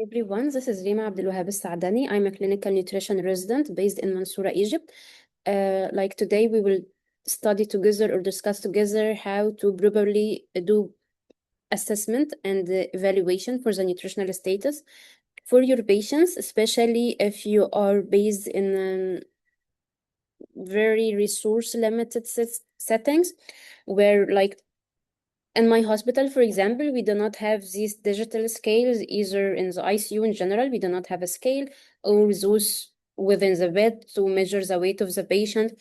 Everyone, this is Rima Abdelwahab Saadani. I'm a clinical nutrition resident based in Mansoura, Egypt. Like today, we will study together or discuss together how to properly do assessment and evaluation for the nutritional status for your patients, especially if you are based in very resource limited settings where like in my hospital, for example, we do not have these digital scales either in the ICU in general. We do not have a scale or those within the bed to measure the weight of the patient.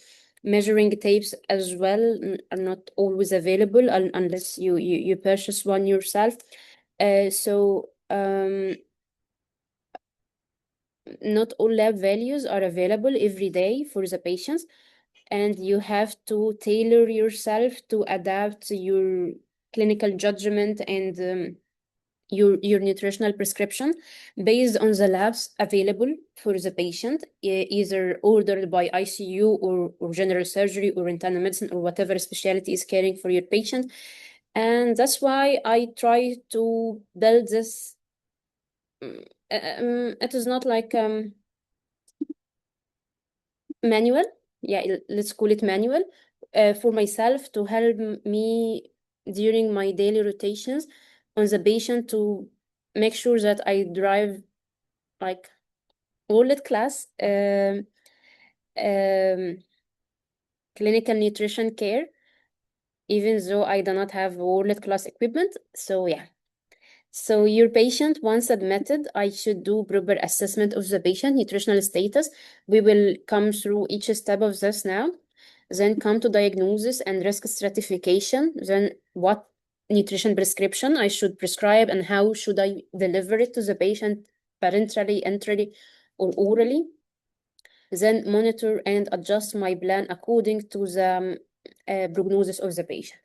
Measuring tapes as well are not always available unless you purchase one yourself. Not all lab values are available every day for the patients, and you have to tailor yourself to adapt your clinical judgment and your nutritional prescription based on the labs available for the patient, either ordered by ICU or general surgery or internal medicine or whatever specialty is caring for your patient. And that's why I try to build this. It is not like manual. Yeah, let's call it manual for myself to help me during my daily rotations on the patient to make sure that I drive like world class um, clinical nutrition care, even though I do not have world class equipment. So yeah. So your patient, once admitted, I should do proper assessment of the patient nutritional status. We will come through each step of this now. Then come to diagnosis and risk stratification. Then what nutrition prescription I should prescribe and how should I deliver it to the patient parenterally, enterally, or orally. Then monitor and adjust my plan according to the prognosis of the patient.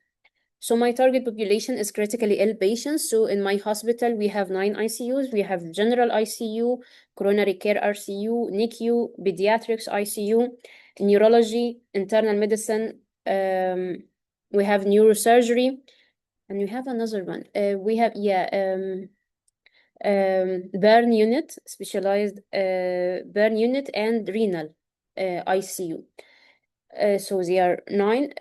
So my target population is critically ill patients. So in my hospital, we have 9 ICUs. We have general ICU, coronary care RCU, NICU, pediatrics ICU, neurology, internal medicine. We have neurosurgery, and we have another one. We have burn unit, specialized burn unit, and renal ICU. So they are 9.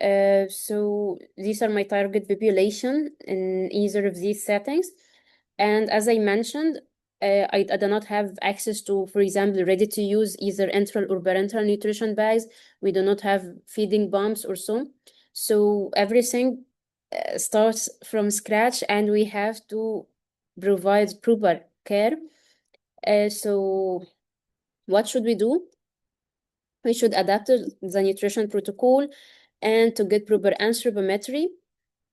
So these are my target population in either of these settings. And as I mentioned, I do not have access to, for example, ready to use either enteral or parenteral nutrition bags. We do not have feeding pumps or so. So everything starts from scratch and we have to provide proper care. So what should we do? We should adapt the nutrition protocol and to get proper anthropometry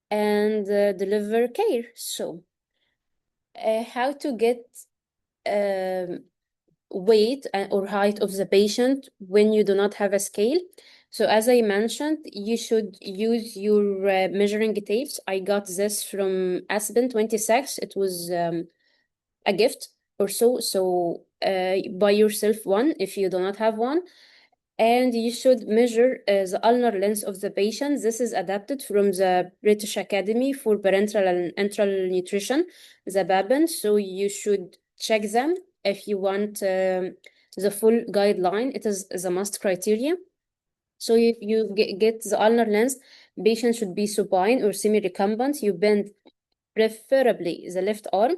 and deliver care. So, how to get weight or height of the patient when you do not have a scale. So as I mentioned, you should use your measuring tapes. I got this from Aspen 26. It was a gift or so. So buy yourself one if you do not have one. And you should measure the ulnar length of the patient. This is adapted from the British Academy for Parenteral and Enteral Nutrition, the BABN. So you should check them if you want the full guideline. It is the must criteria. So if you get the ulnar length, patient should be supine or semi-recumbent. You bend preferably the left arm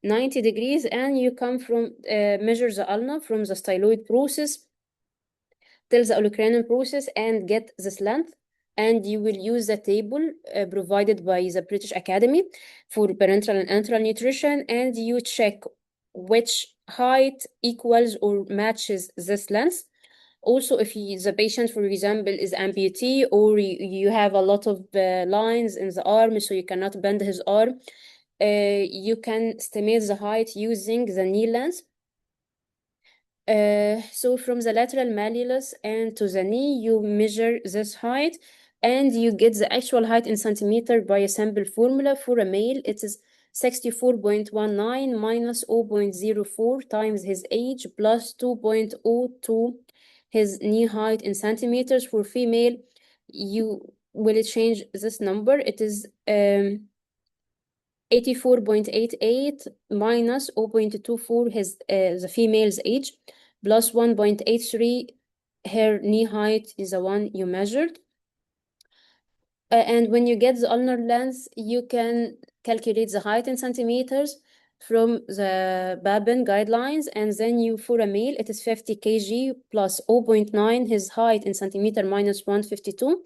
90 degrees, and you come from measure the ulna from the styloid process till the olecranon process and get this length. And you will use the table provided by the British Academy for parenteral and enteral nutrition, and you check which height equals or matches this length. Also, if the patient, for example, is amputee or you have a lot of lines in the arm, so you cannot bend his arm, you can estimate the height using the knee length. So from the lateral malleolus and to the knee, you measure this height and you get the actual height in centimeter by a sample formula. For a male, it is 64.19 minus 0.04 times his age plus 2.02 his knee height in centimeters. For female, you will change this number. It is 84.88 minus 0.24 his the female's age plus 1.83 her knee height is the one you measured. And when you get the ulnar length, you can calculate the height in centimeters from the Babin guidelines, and then you, for a male, it is 50 kg plus 0.9, his height in centimeter minus 152.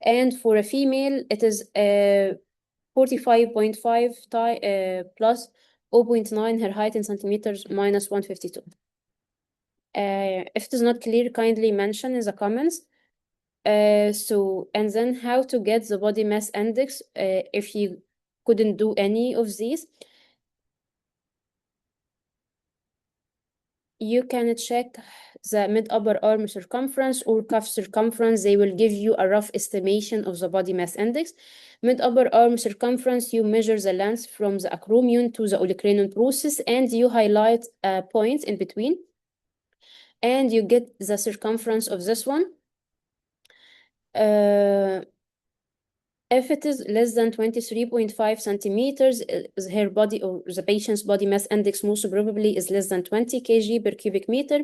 And for a female, it is 45.5 plus 0.9, her height in centimeters minus 152. If it is not clear, kindly mention in the comments. And then how to get the body mass index if you couldn't do any of these. You can check the mid-upper arm circumference or cuff circumference. They will give you a rough estimation of the body mass index. Mid-upper arm circumference, you measure the length from the acromion to the olecranon process, and you highlight points in between. And you get the circumference of this one. If it is less than 23.5 centimeters, her body or the patient's body mass index most probably is less than 20 kg per cubic meter.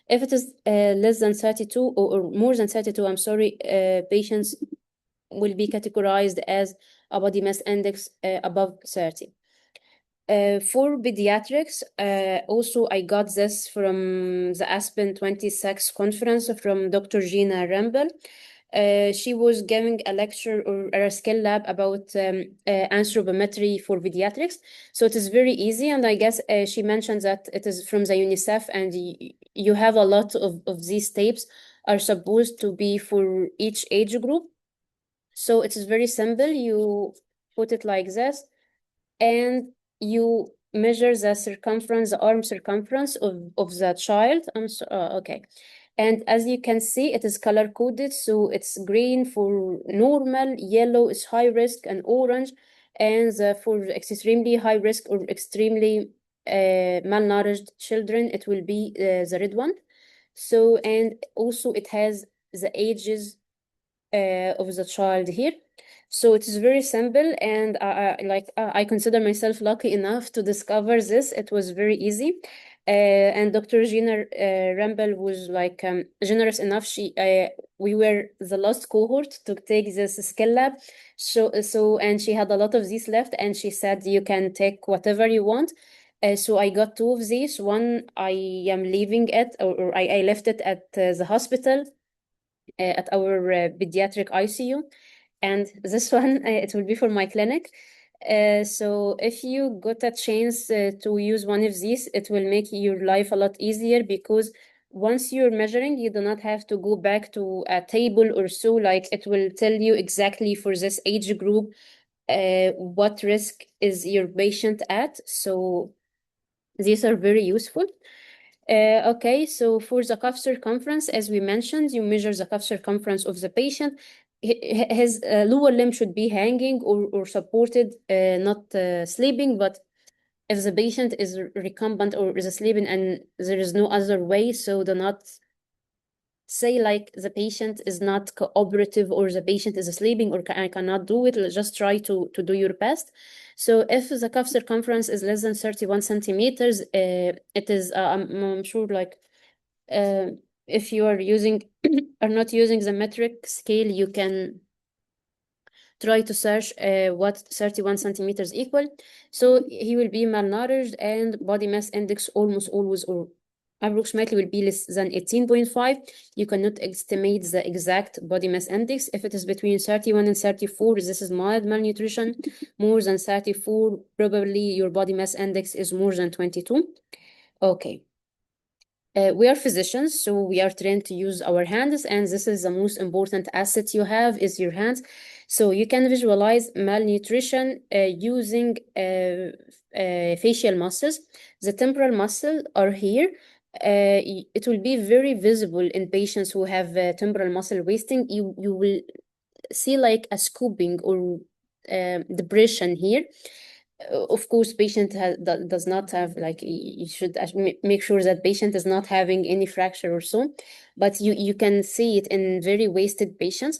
If it is less than 32 or more than 32, I'm sorry, patients will be categorized as a body mass index above 30. For pediatrics, also I got this from the Aspen 26 conference from Dr. Gina Rambel. She was giving a lecture or a skill lab about anthropometry for pediatrics. So it is very easy. And I guess she mentioned that it is from the UNICEF, and you have a lot of these tapes are supposed to be for each age group. So it is very simple. You put it like this, and you measure the circumference, the arm circumference of the child. Okay. And as you can see, it is color coded. So it's green for normal, yellow is high risk, and orange. And for extremely high risk or extremely malnourished children, it will be the red one. So, and also it has the ages of the child here. So it is very simple, and I consider myself lucky enough to discover this. It was very easy. And Dr. Gina Rambel was like generous enough. We were the last cohort to take this skill lab. And she had a lot of these left, and she said you can take whatever you want. So I got two of these. One I am leaving it, or I left it at the hospital at our pediatric ICU. And this one, it will be for my clinic. So if you got a chance to use one of these, it will make your life a lot easier, because once you're measuring, you do not have to go back to a table or so. Like, it will tell you exactly for this age group what risk is your patient at. So these are very useful. Okay, so for the cuff circumference, as we mentioned, you measure the cuff circumference of the patient. His lower limb should be hanging or supported, not sleeping. But if the patient is recumbent or is sleeping and there is no other way, so do not say like the patient is not cooperative or the patient is sleeping or cannot do it. Just try to do your best. So if the cuff circumference is less than 31 centimeters, it is, I'm sure, like, if you are using are not using the metric scale, you can try to search what 31 centimeters equal. So he will be malnourished, and body mass index almost always or approximately will be less than 18.5. You cannot estimate the exact body mass index. If it is between 31 and 34, this is mild malnutrition. More than 34, probably your body mass index is more than 22. Okay. We are physicians, so we are trained to use our hands, and this is the most important asset you have is your hands. So you can visualize malnutrition using facial muscles. The temporal muscles are here. It will be very visible in patients who have temporal muscle wasting. You will see like a scooping or depression here. Of course, patient does not have, like, you should make sure that patient is not having any fracture or so, but you can see it in very wasted patients.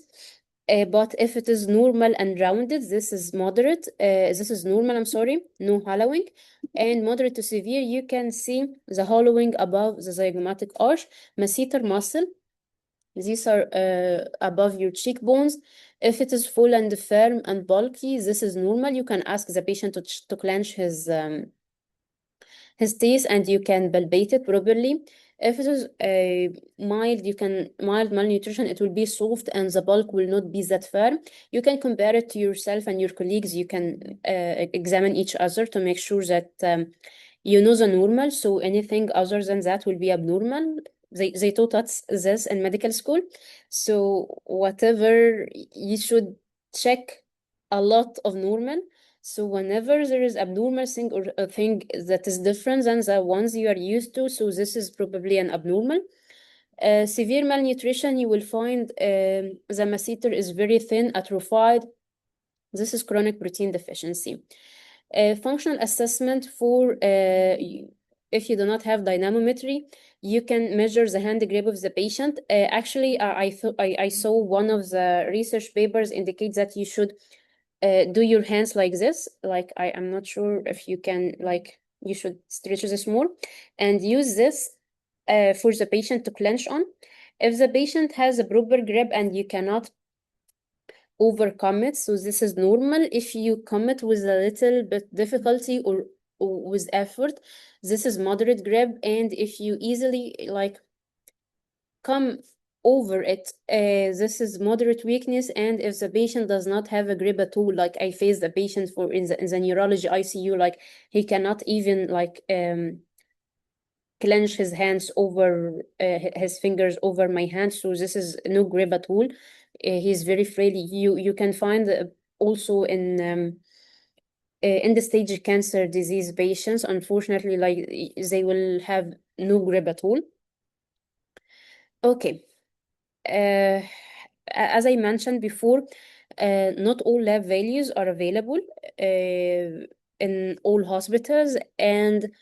But if it is normal and rounded, this is moderate. This is normal, I'm sorry, no hollowing. And moderate to severe, you can see the hollowing above the zygomatic arch, masseter muscle. These are above your cheekbones. If it is full and firm and bulky, this is normal. You can ask the patient to clench his teeth and you can palpate it properly. If it is mild malnutrition, it will be soft and the bulk will not be that firm. You can compare it to yourself and your colleagues. You can examine each other to make sure that you know the normal. So anything other than that will be abnormal. They taught us this in medical school. So whatever you should check a lot of normal. So whenever there is abnormal thing or a thing that is different than the ones you are used to, so this is probably an abnormal. Severe malnutrition, you will find the masseter is very thin, atrophied. This is chronic protein deficiency. Functional assessment for if you do not have dynamometry, you can measure the hand grip of the patient. Actually, I saw one of the research papers indicate that you should do your hands like this. Like I am not sure if you can, like you should stretch this more and use this for the patient to clench on. If the patient has a proper grip and you cannot overcome it, so this is normal. If you come it with a little bit difficulty or with effort, this is moderate grip. And if you easily like come over it, this is moderate weakness. And if the patient does not have a grip at all, like I faced a patient for in the neurology ICU, like he cannot even like clench his hands over his fingers over my hand. So this is no grip at all. He's very frail. You can find also in the stage cancer disease patients, unfortunately, like they will have no grip at all. Okay. As I mentioned before, not all lab values are available in all hospitals. And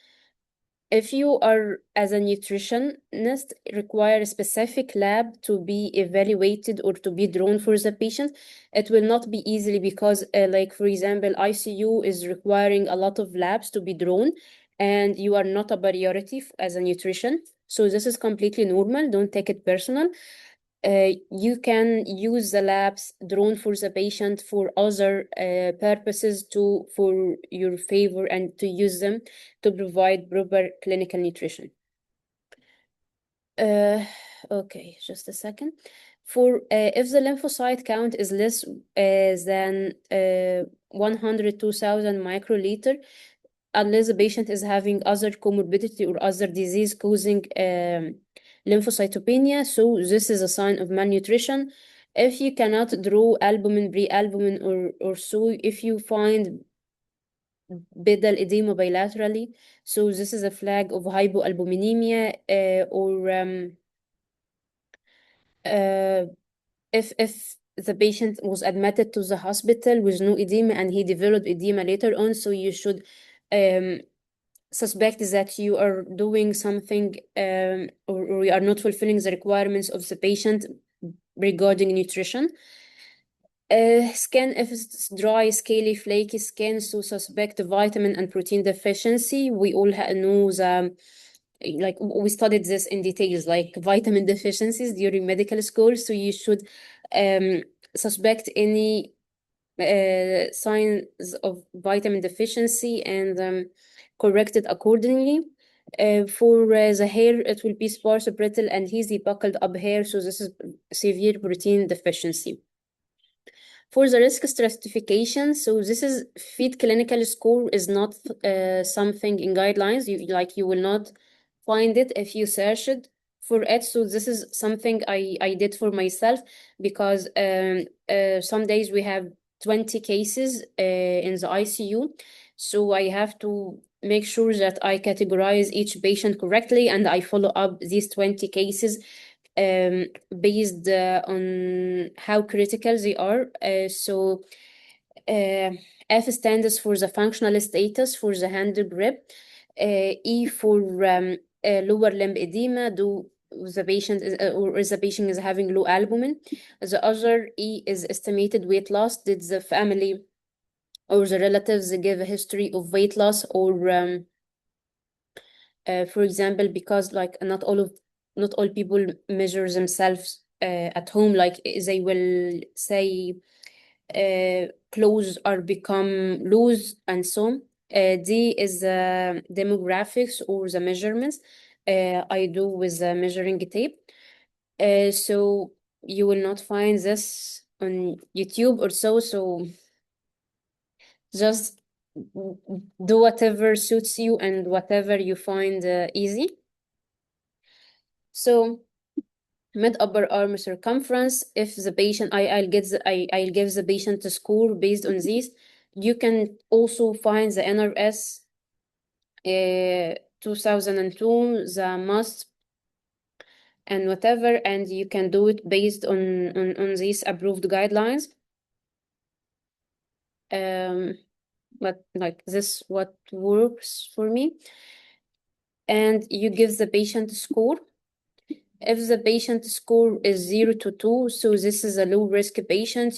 if you are, as a nutritionist, require a specific lab to be evaluated or to be drawn for the patient, it will not be easily because, like, for example, ICU is requiring a lot of labs to be drawn, and you are not a priority as a nutrition. So this is completely normal. Don't take it personal. You can use the labs drawn for the patient for other purposes to for your favor and to use them to provide proper clinical nutrition. Okay, just a second. For if the lymphocyte count is less than 102,000 microliter, unless the patient is having other comorbidity or other disease causing lymphocytopenia, so this is a sign of malnutrition. If you cannot draw albumin, pre-albumin, or so, if you find bedal edema bilaterally, so this is a flag of hypoalbuminemia, or if the patient was admitted to the hospital with no edema and he developed edema later on, so you should suspect that you are doing something or you are not fulfilling the requirements of the patient regarding nutrition. Skin, if it's dry, scaly, flaky skin, so suspect vitamin and protein deficiency. We all know the, like we studied this in details, like vitamin deficiencies during medical school. So you should suspect any signs of vitamin deficiency and correct it accordingly. For the hair, it will be sparse, brittle, and easy buckled up hair. So this is severe protein deficiency. For the risk stratification, so this is feed clinical score is not something in guidelines. You will not find it if you search it for it. So this is something I did for myself because some days we have 20 cases in the ICU. So I have to make sure that I categorize each patient correctly and I follow up these 20 cases based on how critical they are. So F stands for the functional status for the hand grip. E for lower limb edema, the patient is or is the patient is having low albumin. The other E is estimated weight loss. Did the family or the relatives give a history of weight loss, or for example, because like not all people measure themselves at home, like they will say clothes are become loose and so on. D is the demographics or the measurements I do with the measuring tape. So you will not find this on YouTube or so. So just do whatever suits you and whatever you find easy. So mid upper arm circumference, if the patient I'll give the patient a score based on these. You can also find the NRS 2002, the must and whatever, and you can do it based on these approved guidelines. But like this what works for me, and you give the patient a score. If the patient score is 0 to 2, so this is a low risk patient,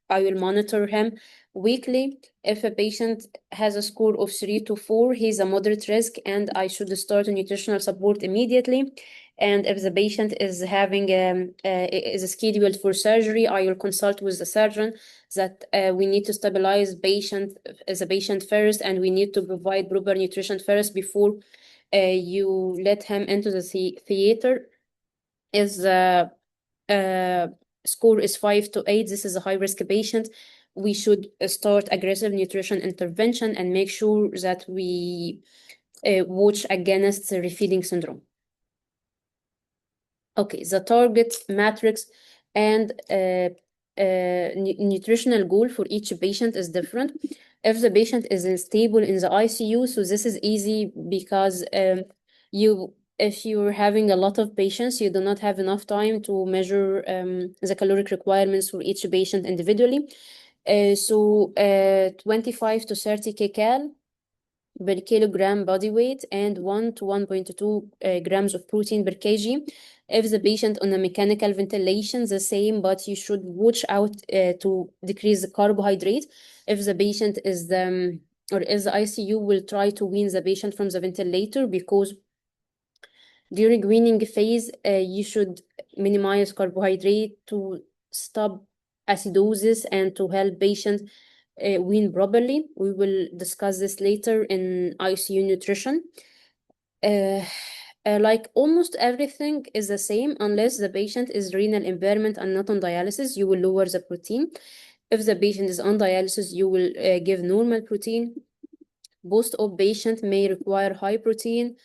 I will monitor him weekly. If a patient has a score of 3 to 4, he's a moderate risk and I should start nutritional support immediately. And if the patient is having is scheduled for surgery, I will consult with the surgeon that we need to stabilize patient as a patient first, and we need to provide proper nutrition first before you let him into the theater. Is score is 5 to 8, this is a high risk patient. We should start aggressive nutrition intervention and make sure that we watch against the refeeding syndrome. Okay, the target matrix and nutritional goal for each patient is different. If the patient is stable in the ICU, so this is easy because if you're having a lot of patients, you do not have enough time to measure the caloric requirements for each patient individually. So 25 to 30 kcal per kilogram body weight and 1 to 1.2 grams of protein per kg. If the patient on a mechanical ventilation, the same, but you should watch out to decrease the carbohydrate. If the patient is or is the ICU, will try to wean the patient from the ventilator, because during weaning phase, you should minimize carbohydrate to stop acidosis and to help patient wean properly. We will discuss this later in ICU nutrition. Like almost everything is the same unless the patient is renal impairment and not on dialysis, you will lower the protein. If the patient is on dialysis, you will give normal protein. Post-op patient may require high protein,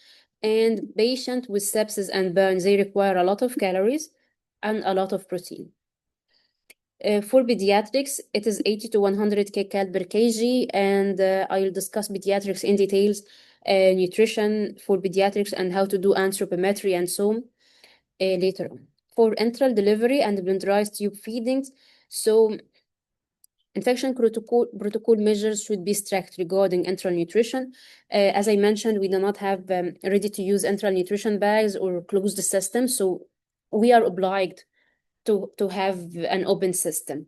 and patient with sepsis and burn, they require a lot of calories and a lot of protein. For pediatrics, it is 80 to 100 kcal per kg, and I'll discuss pediatrics in details, nutrition for pediatrics and how to do anthropometry and so on later on. For enteral delivery and blenderized tube feedings, so infection protocol measures should be strict regarding enteral nutrition. As I mentioned, we do not have ready-to-use enteral nutrition bags or closed system, so we are obliged to have an open system.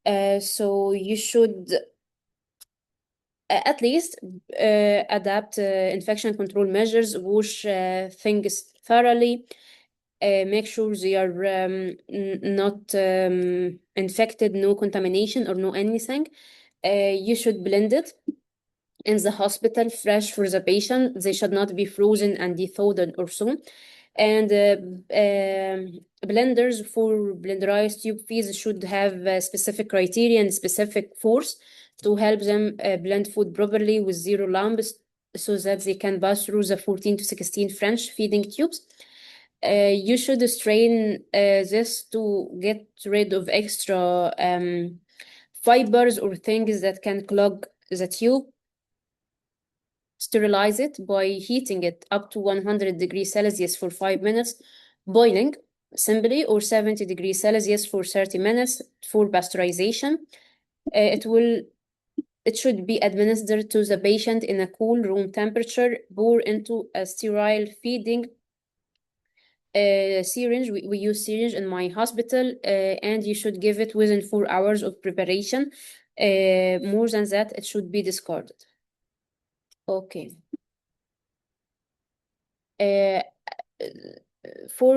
So you should at least adapt infection control measures, wash things thoroughly, make sure they are not infected, no contamination or no anything. You should blend it in the hospital fresh for the patient. They should not be frozen and thawed or so. And blenders for blenderized tube feeds should have specific criteria and specific force to help them blend food properly with zero lumps, so that they can pass through the 14 to 16 French feeding tubes. You should strain this to get rid of extra fibers or things that can clog the tube. Sterilize it by heating it up to 100 degrees Celsius for 5 minutes, boiling simply, or 70 degrees Celsius for 30 minutes for pasteurization. It should be administered to the patient in a cool room temperature, pour into a sterile feeding Syringe, we use syringe in my hospital, and you should give it within 4 hours of preparation. More than that, it should be discarded. Okay. Uh, for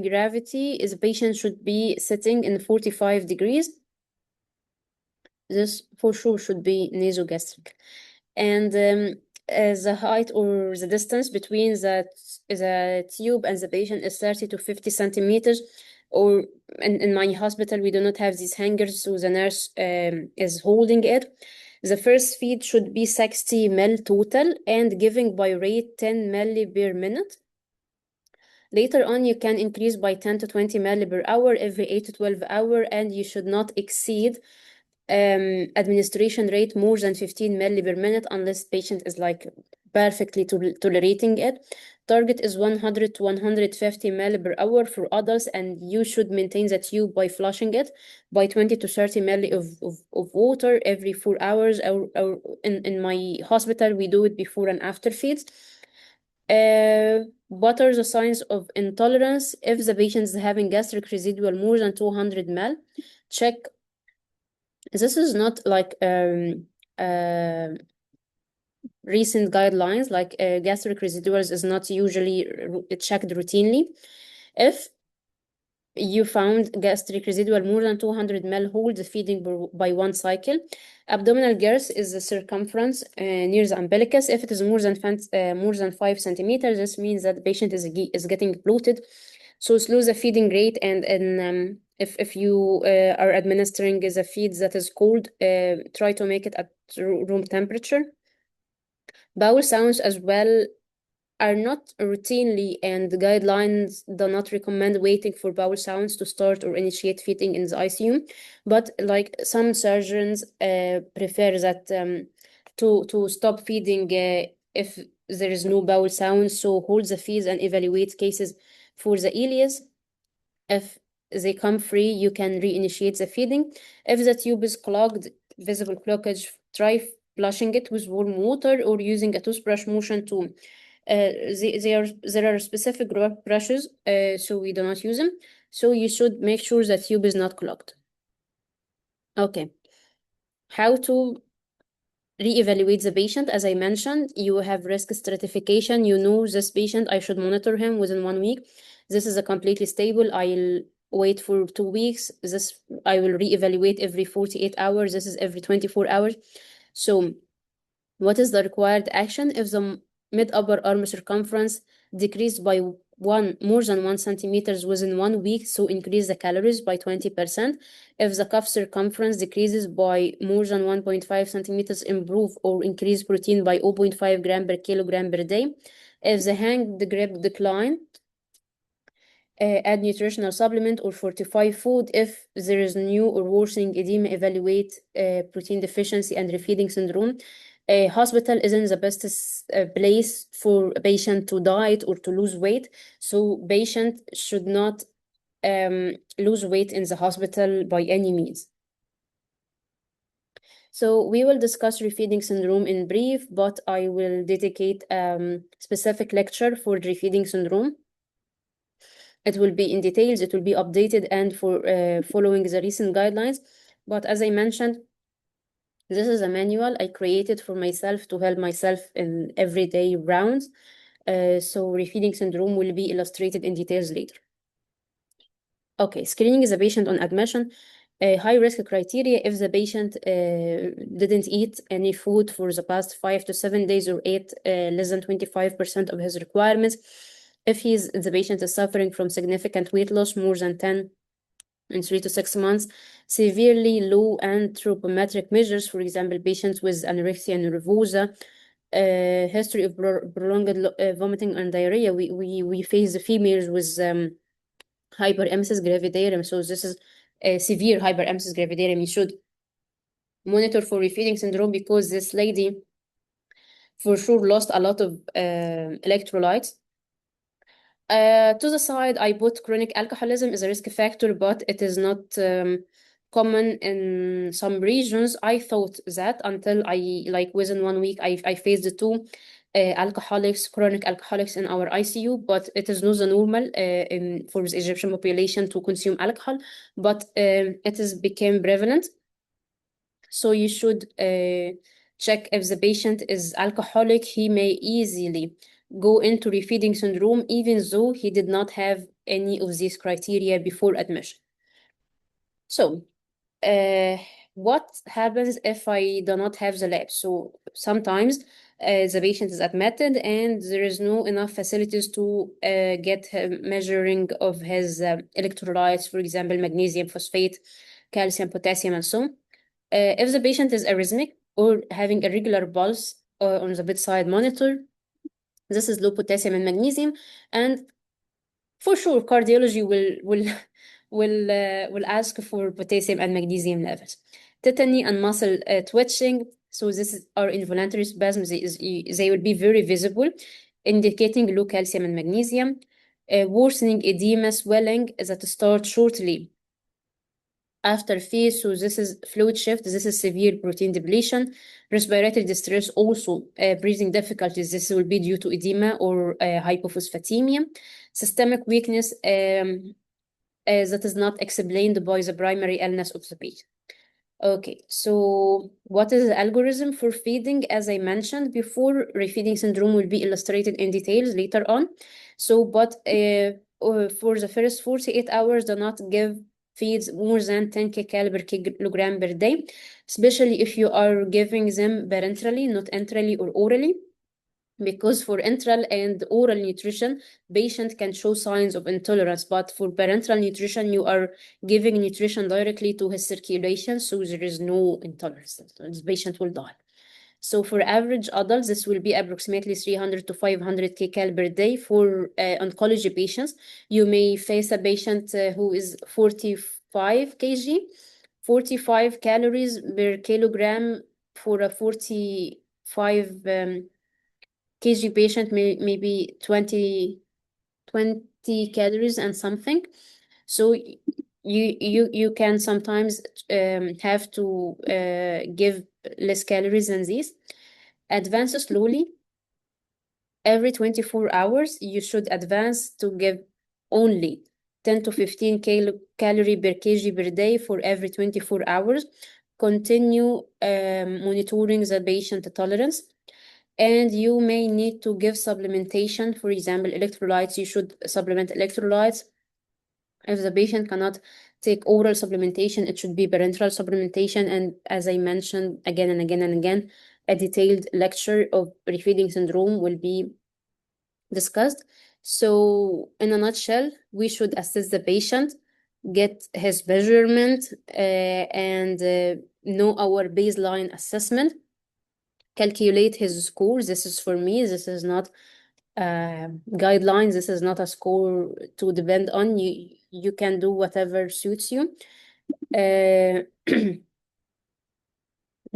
gravity, the patient should be sitting in 45 degrees. This for sure should be nasogastric. And the height or the distance between the tube and the patient is 30 to 50 centimeters. Or in my hospital, we do not have these hangers, so the nurse is holding it. The first feed should be 60 ml total and giving by rate 10 ml per minute. Later on, you can increase by 10 to 20 ml per hour every 8 to 12 hours, and you should not exceed administration rate more than 15 milli per minute unless patient is like perfectly tolerating it. Target is 100 to 150 milli per hour for adults, and you should maintain the tube by flushing it by 20 to 30 milli of water every 4 hours. Or in my hospital, we do it before and after feeds. What are the signs of intolerance? If the patient is having gastric residual more than 200 ml, check. This is not like recent guidelines, like gastric residuals is not usually checked routinely. If you found gastric residual more than 200 ml, hold the feeding by one cycle. Abdominal girth is the circumference near the umbilicus. If it is more than 5 centimeters, this means that the patient is getting bloated. So slow the feeding rate, and if you are administering the feed that is cold, try to make it at room temperature. Bowel sounds as well are not routinely, and the guidelines do not recommend waiting for bowel sounds to start or initiate feeding in the ICU. But like some surgeons prefer that to stop feeding if there is no bowel sounds. So hold the feeds and evaluate cases for the ileus. If they come free, you can reinitiate the feeding. If the tube is clogged, visible blockage, try flushing it with warm water or using a toothbrush motion to there are specific brushes, so we do not use them. So you should make sure the tube is not clogged. Okay. How to reevaluate the patient? As I mentioned, you have risk stratification. You know this patient, I should monitor him within 1 week. This is a completely stable. I'll wait for 2 weeks. This I will reevaluate every 48 hours. This is every 24 hours. So what is the required action? If the mid-upper arm circumference decreased by more than 1 centimeters within 1 week, so increase the calories by 20%. If the cuff circumference decreases by more than 1.5 centimeters, improve or increase protein by 0.5 gram per kilogram per day. If the hand grip decline, add nutritional supplement or fortify food. If there is new or worsening edema, evaluate protein deficiency and refeeding syndrome. A hospital isn't the best place for a patient to diet or to lose weight. So patient should not lose weight in the hospital by any means. So we will discuss refeeding syndrome in brief, but I will dedicate specific lecture for refeeding syndrome. It will be in details, it will be updated and for following the recent guidelines. But as I mentioned, this is a manual I created for myself to help myself in everyday rounds. So refeeding syndrome will be illustrated in details later. Okay, screening the patient on admission. High risk criteria: if the patient didn't eat any food for the past 5 to 7 days or ate less than 25% of his requirements. If the patient is suffering from significant weight loss, more than 10 in 3 to 6 months, severely low anthropometric measures, for example, patients with anorexia nervosa, history of prolonged vomiting and diarrhea. We face the females with hyperemesis gravidarum. So this is a severe hyperemesis gravidarum. You should monitor for refeeding syndrome because this lady for sure lost a lot of electrolytes. To the side, I put chronic alcoholism is a risk factor, but it is not common in some regions. I thought that until within 1 week, I faced the two. alcoholics, chronic alcoholics in our ICU, but it is not the normal for the Egyptian population to consume alcohol, but it is became prevalent. So you should check if the patient is alcoholic. He may easily go into refeeding syndrome even though he did not have any of these criteria before admission. So uh, what happens if I do not have the lab? So sometimes the patient is admitted and there is no enough facilities to get him measuring of his electrolytes, for example, magnesium, phosphate, calcium, potassium, and so on. If the patient is arrhythmic or having irregular pulse on the bedside monitor, this is low potassium and magnesium, and for sure cardiology will will ask for potassium and magnesium levels. Tetany and muscle twitching, so are involuntary spasms. They will be very visible, indicating low calcium and magnesium. Worsening edema, swelling that start shortly after feed, so this is fluid shift, this is severe protein depletion. Respiratory distress, also breathing difficulties, this will be due to edema or hypophosphatemia. Systemic weakness that is not explained by the primary illness of the patient. Okay, so what is the algorithm for feeding? As I mentioned before, refeeding syndrome will be illustrated in details later on. So, but for the first 48 hours, do not give feeds more than 10 kcal per kilogram per day, especially if you are giving them parenterally, not enterally or orally. Because for enteral and oral nutrition, patient can show signs of intolerance, but for parenteral nutrition, you are giving nutrition directly to his circulation, so there is no intolerance. This patient will die. So for average adults, this will be approximately 300 to 500 kcal per day. For oncology patients, you may face a patient who is 45 kg, 45 calories per kilogram for a 45 kg patient maybe 20 calories and something. So you can sometimes have to give less calories than this. Advance slowly. Every 24 hours, you should advance to give only 10 to 15 calorie per kg per day for every 24 hours. Continue monitoring the patient tolerance. And you may need to give supplementation, for example, electrolytes. You should supplement electrolytes. If the patient cannot take oral supplementation, it should be parenteral supplementation. And as I mentioned again and again and again, a detailed lecture of refeeding syndrome will be discussed. So in a nutshell, we should assess the patient, get his measurement, and know our baseline assessment, calculate his score. This is for me, this is not guidelines, this is not a score to depend on. You can do whatever suits you.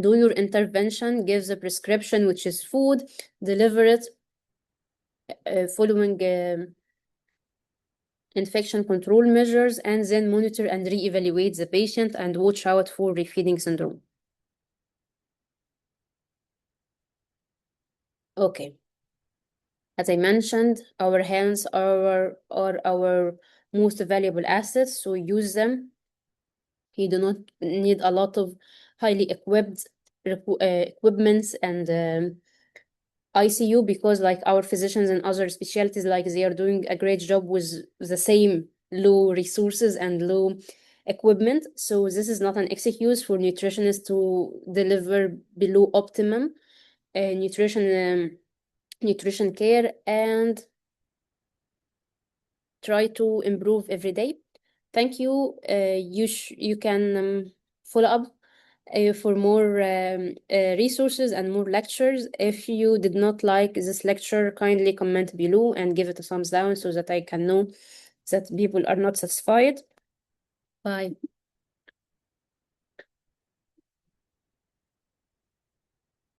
Do your intervention, give the prescription, which is food, deliver it following infection control measures, and then monitor and re-evaluate the patient and watch out for refeeding syndrome. Okay. As I mentioned, our hands are our most valuable assets, so use them. You do not need a lot of highly equipped equipments and ICU, because like our physicians and other specialties, like they are doing a great job with the same low resources and low equipment. So this is not an excuse for nutritionists to deliver below optimum nutrition care, and try to improve every day. Thank you. You can follow up for more resources and more lectures. If you did not like this lecture, kindly comment below and give it a thumbs down so that I can know that people are not satisfied. Bye.